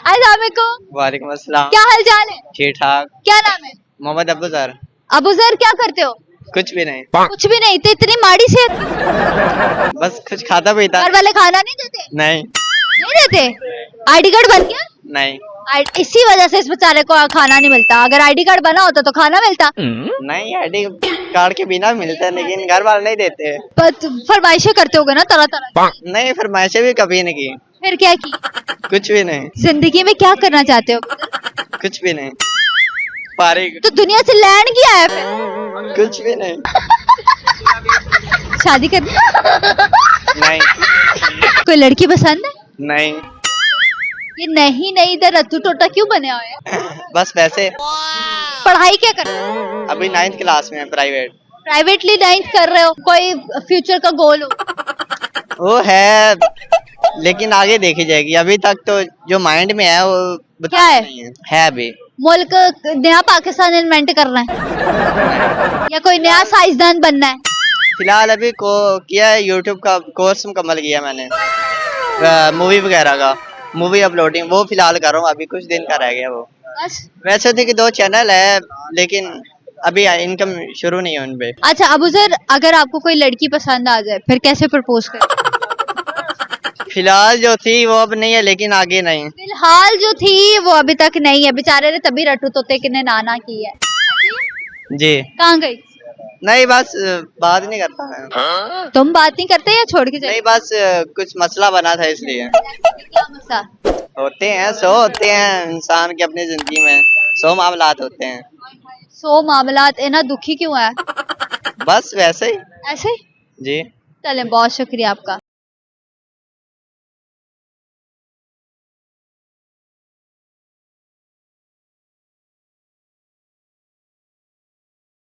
अस्सलाम वालेकुम। वालेकुम अस्सलाम। क्या हाल चाल है? ठीक ठाक। क्या नाम है? मोहम्मद अबूजर। अबूजर, क्या करते हो? कुछ भी नहीं, कुछ भी नहीं, तो इतनी माड़ी सेहत क्यों? बस कुछ खाता पीता घर वाले खाना नहीं देते? नहीं। नहीं देते? आईडी कार्ड बन गया? नहीं इसी वजह से इस बेचारे को खाना नहीं मिलता। अगर आईडी कार्ड बना होता तो खाना मिलता। नहीं, आईडी कार्ड के बिना मिलता है, लेकिन घर वाले नहीं देते। पर फरमाइशें करते होगे ना तरह तरह की। नहीं, फरमाइशें भी कभी नहीं की। फिर क्या की? कुछ भी नहीं। जिंदगी में क्या करना चाहते हो? कुछ भी नहीं। फारिग। तो दुनिया से लैंड किया है फिर? कुछ भी नहीं। शादी करनी? नहीं कोई लड़की पसंद है? नहीं, ये नहीं नहीं इधर रत्तू टोटा क्यों बने हुए हैं? बस वैसे। पढ़ाई क्या कर रहे हो? अभी 9th क्लास में है, प्राइवेट। प्राइवेटली 9th कर रहे हो? कोई फ्यूचर का गोल हो? वो है, लेकिन आगे देखी जाएगी। अभी तक तो जो माइंड में है वो क्या है? नहीं है अभी। मुल्क नया पाकिस्तान इन्वेंट करना है या कोई नया साइंसदान बनना है? फिलहाल अभी को किया है, यूट्यूब का कोर्स मुकम्मल किया मैंने, मूवी वगैरह का, मूवी अपलोडिंग, वो फिलहाल कर रहा हूँ। अभी कुछ दिन का रह गया वो। बस। वैसे थे कि 2 चैनल है, लेकिन अभी इनकम शुरू नहीं है उन पे। अच्छा अबूजर, अगर आपको कोई लड़की पसंद आ जाए फिर कैसे प्रपोज करें? फिलहाल जो थी वो अब नहीं है, लेकिन आगे नहीं। फिलहाल जो थी वो अभी तक नहीं है, बेचारे ने तभी रटू तोते किन्ने नाना की है। जी कहाँ गई? नहीं, बस बात नहीं करता मैं। तुम बात नहीं करते या छोड़ के नहीं, बस कुछ मसला बना था इसलिए। क्या मसला? होते हैं, होते हैं इंसान की अपनी जिंदगी में 100 मामलात होते हैं। 100 मामलात। इतना दुखी क्यों है? बस वैसे ही। ऐसे ही? जी। चलें, बहुत शुक्रिया आपका।